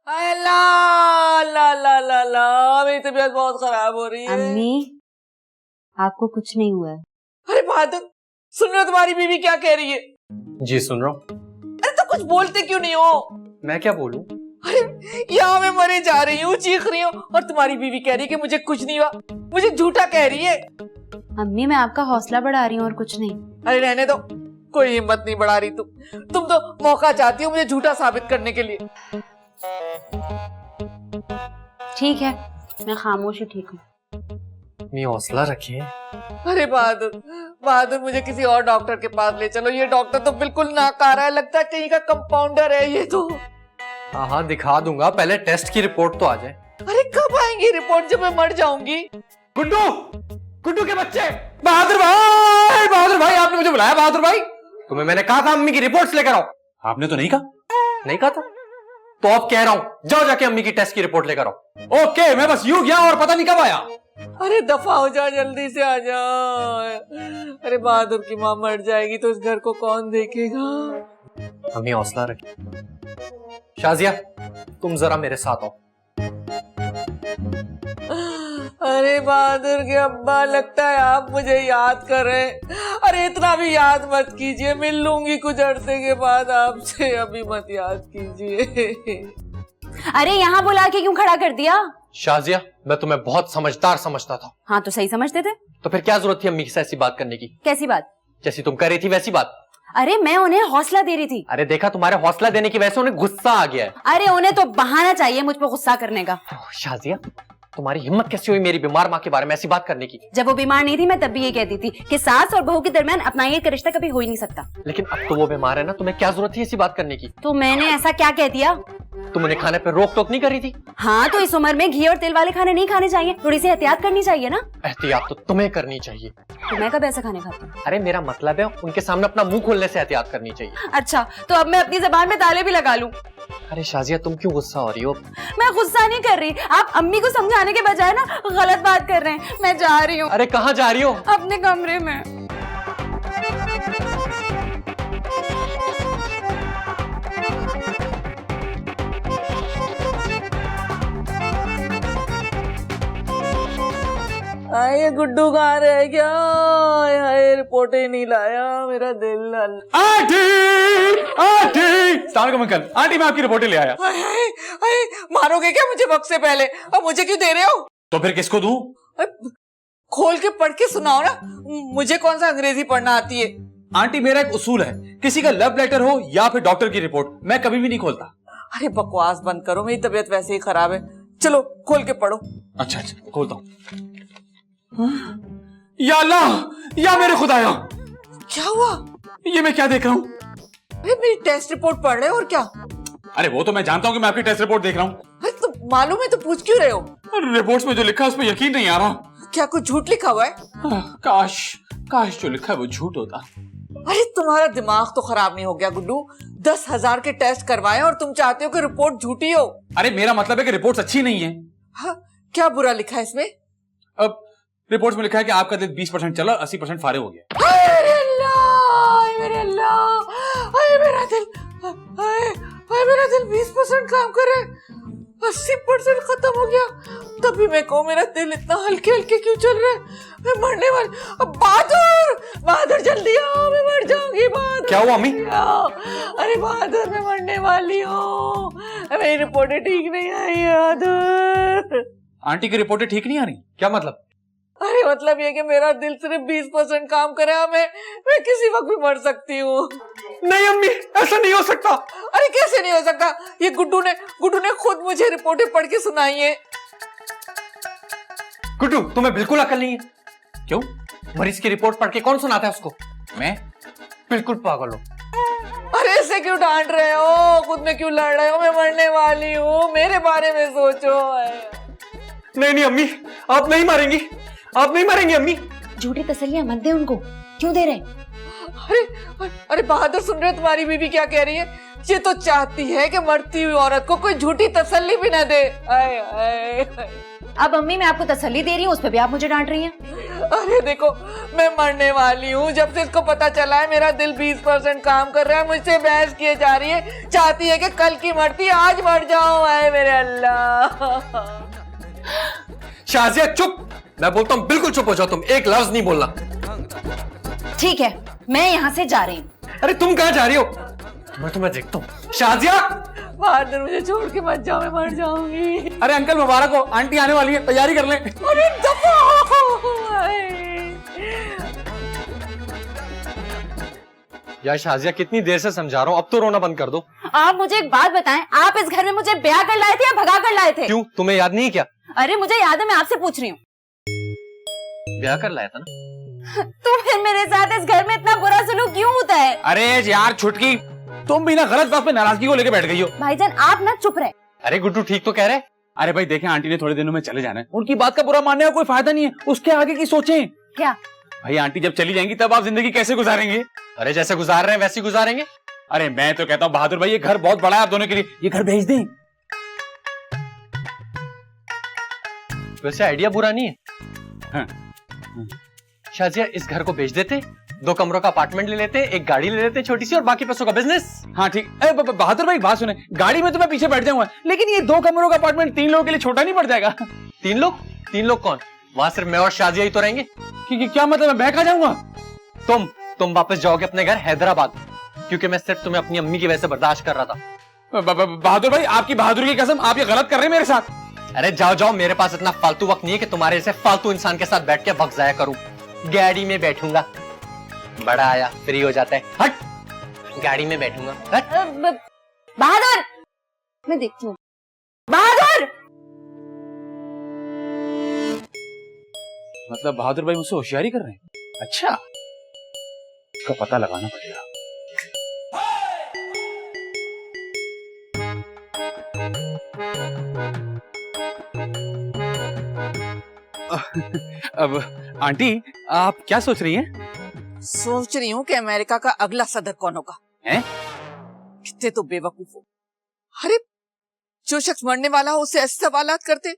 अल्लाह ला ला ला ला, मेरी तबीयत बहुत खराब हो रही है। अम्मी आपको कुछ नहीं हुआ है। अरे बहादुर, सुन रहे हो तुम्हारी बीवी क्या कह रही है? जी सुन रहा हूँ। अरे तो कुछ बोलते क्यों नहीं हो? मैं क्या बोलूं? अरे यहाँ मैं मरे जा रही हूँ, चीख रही हूँ, और तुम्हारी बीवी कह रही है कि मुझे कुछ नहीं हुआ, मुझे झूठा कह रही है। अम्मी मैं आपका हौसला बढ़ा रही हूँ और कुछ नहीं। अरे रहने दो, कोई हिम्मत नहीं बढ़ा रही तुम तो मौका चाहती हो मुझे झूठा साबित करने के लिए। ठीक है, मैं खामोश ही ठीक हूँ। हौसला रखिए। अरे बहादुर मुझे किसी और डॉक्टर के पास ले चलो, ये डॉक्टर तो बिल्कुल नाकारा है, लगता है कहीं का कंपाउंडर है ये तो। हाँ दिखा दूंगा, पहले टेस्ट की रिपोर्ट तो आ जाए। अरे कब आएंगी रिपोर्ट, जब मैं मर जाऊंगी? गुड्डू के बच्चे, बहादुर भाई आपने मुझे बुलाया। बहादुर भाई, तुम्हें मैंने कहा था अम्मी की रिपोर्ट्स लेकर आओ। आपने तो नहीं कहा। नहीं कहा था तो अब कह रहा हूं, जाओ जाके अम्मी की टेस्ट की रिपोर्ट लेकर आओ। ओके, मैं बस यूं गया और पता नहीं कब आया। अरे दफा हो जा, जल्दी से आ जा। अरे बहादुर की माँ मर जाएगी तो इस घर को कौन देखेगा? अम्मी हौसला रखिए। शाजिया तुम जरा मेरे साथ आओ। अरे बहादुर के अब्बा, लगता है आप मुझे याद कर रहे हैं। अरे इतना भी याद मत कीजिए, मिल लूंगी कुछ अरसे के बाद आपसे, अभी मत याद कीजिए। अरे यहाँ बुला के क्यों खड़ा कर दिया? शाजिया मैं तुम्हें बहुत समझदार समझता था। हाँ तो सही समझते थे। तो फिर क्या जरूरत थी अम्मी से ऐसी बात करने की? कैसी बात? जैसी तुम कर रही थी वैसी बात। अरे मैं उन्हें हौसला दे रही थी। अरे देखा, तुम्हारे हौसला देने की वजह से उन्हें गुस्सा आ गया है। अरे उन्हें तो बहाना चाहिए मुझ पर गुस्सा करने का। शाजिया तुम्हारी हिम्मत कैसी हुई मेरी बीमार माँ के बारे में ऐसी बात करने की? जब वो बीमार नहीं थी मैं तब भी ये कहती थी कि सास और बहू के दरमियान अपनाइए का रिश्ता कभी हो ही नहीं सकता। लेकिन अब तो वो बीमार है ना, तुम्हें क्या जरूरत थी ऐसी बात करने की? तो मैंने ऐसा क्या कह दिया? तुम उन्हें खाने पर रोक टोक नहीं करी थी? हाँ तो इस उम्र में घी और तेल वाले खाने नहीं खाने चाहिए, थोड़ी सी एहतियात करनी चाहिए ना। एहतियात तो तुम्हें करनी चाहिए। तो मैं कब ऐसे खाने खाती हूँ? अरे मेरा मतलब है उनके सामने अपना मुंह खोलने से एहतियात करनी चाहिए। अच्छा तो अब मैं अपनी जबान में ताले भी लगा लूं? अरे शाजिया तुम क्यों गुस्सा हो रही हो? मैं गुस्सा नहीं कर रही, आप अम्मी को समझाने के बजाय ना गलत बात कर रहे हैं। मैं जा रही हूँ। अरे कहाँ जा रही हो? अपने कमरे में। आए गुड्डू कहाँ रह गया? आए रिपोर्टें नहीं लाया, मेरा दिल। आंटी अस्सलाम वालेकुम अंकल। आंटी मैं आपकी रिपोर्टें ले आया। आए, मारोगे क्या मुझे वक्त से पहले? अब मुझे क्यों दे रहे हो? तो फिर किसको दूं? खोल के पढ़ के सुनाओ ना, मुझे कौन सा अंग्रेजी पढ़ना आती है? आंटी मेरा एक उसूल है, किसी का लव लेटर हो या फिर डॉक्टर की रिपोर्ट, मैं कभी भी नहीं खोलता। अरे बकवास बंद करो, मेरी तबीयत वैसे ही खराब है। चलो खोल के पढ़ो। अच्छा खोलता हूँ। या अल्लाह, या मेरे खुदाया, क्या हुआ? ये मैं क्या देख रहा हूँ? अरे मेरी टेस्ट रिपोर्ट पढ़ रहे हो और क्या? अरे वो तो मैं जानता हूँ कि मैं आपकी टेस्ट रिपोर्ट देख रहा हूँ। अरे तो मालूम है तो पूछ क्यों रहे हो? रिपोर्ट्स में जो लिखा है उस पर यकीन नहीं आ रहा। क्या कुछ झूठ लिखा हुआ है? काश जो लिखा है वो झूठ होता। अरे तुम्हारा दिमाग तो खराब नहीं हो गया गुड्डू? 10,000 के टेस्ट करवाए और तुम चाहते हो कि रिपोर्ट झूठी हो? अरे मेरा मतलब है कि रिपोर्ट्स अच्छी नहीं है। हाँ, क्या बुरा लिखा है इसमें? अब रिपोर्ट्स में लिखा है कि आपका दिल 20% चला, 80% फारे हो गया। अरे अल्लाह, मेरे अल्लाह, अरे मेरा दिल, अरे मेरा दिल 20% काम कर रहा है, 80% खत्म हो गया। तभी मैं कहूँ मेरा दिल इतना हल्के हल्के क्यों चल रहा है? मैं मरने वाली। अब बहादुर जल्दी आओ, मैं मर जाऊंगी। बहादुर क्या हुआ अम्मी? अरे बहादुर मैं मरने वाली हूँ, मेरी रिपोर्टें ठीक नहीं आई है बहादुर। आंटी की रिपोर्टें ठीक नहीं आ रही? क्या मतलब? अरे मतलब ये कि मेरा दिल सिर्फ 20% काम करे, मैं किसी वक्त भी मर सकती हूँ। नहीं अम्मी, ऐसा नहीं हो सकता। अरे कैसे नहीं हो सकता? ये गुड्डू ने खुद मुझे रिपोर्टें पढ़ के सुनाई है। गुड्डू तुम्हें बिल्कुल अकल नहीं है। क्यों? मरीज की रिपोर्ट पढ़ के कौन सुनाता है उसको? मैं? बिल्कुल पागल हो। अरे ऐसे क्यों डांट रहे हो? खुद में क्यों लड़ रहे हो? मैं मरने वाली हूँ, मेरे बारे में सोचो। नहीं अम्मी, आप नहीं मारेंगी, आप नहीं मारेंगी अम्मी। झूठी तसल्लियां मत दे उनको। क्यों दे रहे? अरे अरे बहादुर, सुन रहे हो तुम्हारी बीबी क्या कह रही है? ये तो चाहती है कि मरती हुई औरत को कोई झूठी तसल्ली भी ना दे। आए, आए, आए। अब अम्मी मैं आपको तसल्ली दे रही हूँ, उस पर भी आप मुझे डांट रही हैं। अरे देखो, मैं मरने वाली हूँ। जब से इसको पता चला है मेरा दिल 20% काम कर रहा है, मुझसे बहस किए जा रही है। चाहती है कि कल की मरती आज मर जाऊं। आए मेरे अल्लाह। शाजिया चुप, मैं बोलता हूँ बिल्कुल चुप हो जाओ, तुम एक लफ्ज नहीं बोलना। ठीक है, मैं यहाँ से जा रही हूँ। अरे तुम कहाँ जा रही हो? मैं तुम्हें देखता हूँ। शाजिया, बहादुर मुझे छोड़ के मत जाओ, मैं मर जाऊंगी। अरे अंकल मुबारक हो, आंटी आने वाली है, तैयारी कर लें। अरे दफा हो। यार शाजिया, कितनी देर से समझा रहा हूँ, अब तो रोना बंद कर दो। आप मुझे एक बात बताएं, आप इस घर में मुझे ब्याह कर लाए थे या भगा कर लाए थे? क्यों, तुम्हें याद नहीं क्या? अरे मुझे याद है, मैं आपसे पूछ रही हूँ। ब्याह कर लाया था ना? तो फिर मेरे साथ इस घर में इतना बुरा सलूक क्यों होता है? अरे यार छुटकी, तुम भी ना गलत बात पे नाराजगी को लेके बैठ गई हो। भाईजान आप ना चुप रहे। अरे गुड्डू ठीक तो कह रहे। अरे भाई देखें, आंटी ने थोड़े दिनों में चले जाना है, उनकी बात का बुरा मानने का कोई फायदा नहीं है, उसके आगे की सोचें। क्या? भाई आंटी जब चली जाएंगी तब आप जिंदगी कैसे गुजारेंगे? अरे जैसे गुजार रहे हैं वैसे ही गुजारेंगे। अरे मैं तो कहता हूँ बहादुर भाई, ये घर बहुत बड़ा है आप दोनों के लिए, ये घर भेज दें। वैसे आइडिया बुरा नहीं है। हाँ। शाजिया, इस घर को बेच देते, 2 कमरों का अपार्टमेंट ले लेते, एक गाड़ी ले लेते छोटी सी, और बाकी पैसों का बिजनेस। हाँ ठीक। बहादुर भाई बात सुने, गाड़ी में तो मैं पीछे बैठ जाऊंगा, लेकिन ये 2 कमरों का अपार्टमेंट 3 लोगों के लिए छोटा नहीं पड़ जाएगा? 3 लोग? 3 लोग कौन? वहां सिर्फ मैं और शाजिया ही तो रहेंगे। क्या मतलब, मैं कहाँ जाऊंगा? तुम वापस जाओगे अपने घर हैदराबाद, क्योंकि मैं सिर्फ तुम्हें अपनी अम्मी की वजह से बर्दाश्त कर रहा था। बहादुर भाई, आपकी बहादुरी की कसम, आप ये गलत कर रहे हैं मेरे साथ। अरे जाओ जाओ, मेरे पास इतना फालतू वक्त नहीं है कि तुम्हारे जैसे फालतू इंसान के साथ बैठ के वक्त जाया करूं। गाड़ी में बैठूंगा, बड़ा आया फ्री हो जाता है। हट, गाड़ी में बैठूंगा। हट। बहादुर, मैं देखती हूँ। बहादुर! मतलब बहादुर भाई मुझसे होशियारी कर रहे हैं? अच्छा, इसका पता लगाना पड़ेगा। अब आंटी आप क्या सोच रही हैं? सोच रही हूँ कि अमेरिका का अगला सदर कौन होगा। हैं? कितने तो बेवकूफ हो। अरे जो शख्स मरने वाला हो उससे ऐसे सवालात करते।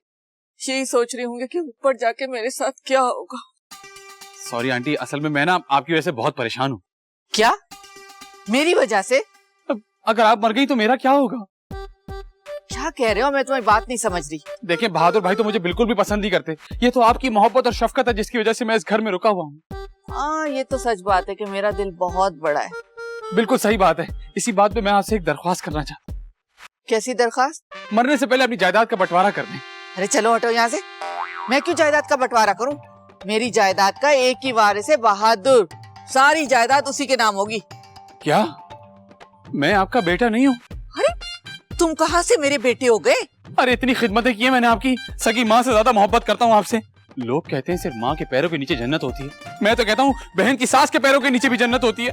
यही सोच रही होंगे कि ऊपर जाके मेरे साथ क्या होगा। सॉरी आंटी, असल में मैं ना आपकी वजह से बहुत परेशान हूँ। क्या? मेरी वजह से? अगर आप मर गई तो मेरा क्या होगा? क्या कह रहे हो? मैं तुम्हारी बात नहीं समझ रही। देखिए बहादुर भाई तो मुझे बिल्कुल भी पसंद नहीं करते, ये तो आपकी मोहब्बत और शफकत है जिसकी वजह से मैं इस घर में रुका हुआ हूँ। हाँ ये तो सच बात है कि मेरा दिल बहुत बड़ा है। बिल्कुल सही बात है। इसी बात पे मैं आपसे एक दरख्वास्त करना चाहता हूँ। कैसी दरखास्त? मरने से पहले अपनी जायदाद का बंटवारा कर दें। अरे चलो हटो यहाँ से। मैं क्यों जायदाद का बंटवारा करूं? मेरी जायदाद का एक ही वारिस है, बहादुर। सारी जायदाद उसी के नाम होगी। क्या? मैं आपका बेटा नहीं हूँ? अरे तुम कहाँ से मेरे बेटे हो गए? अरे इतनी खिदमतें की है मैंने आपकी, सगी माँ से ज्यादा मोहब्बत करता हूँ आपसे। लोग कहते हैं सिर्फ माँ के पैरों के नीचे जन्नत होती है, मैं तो कहता हूँ बहन की सास के पैरों के नीचे भी जन्नत होती है।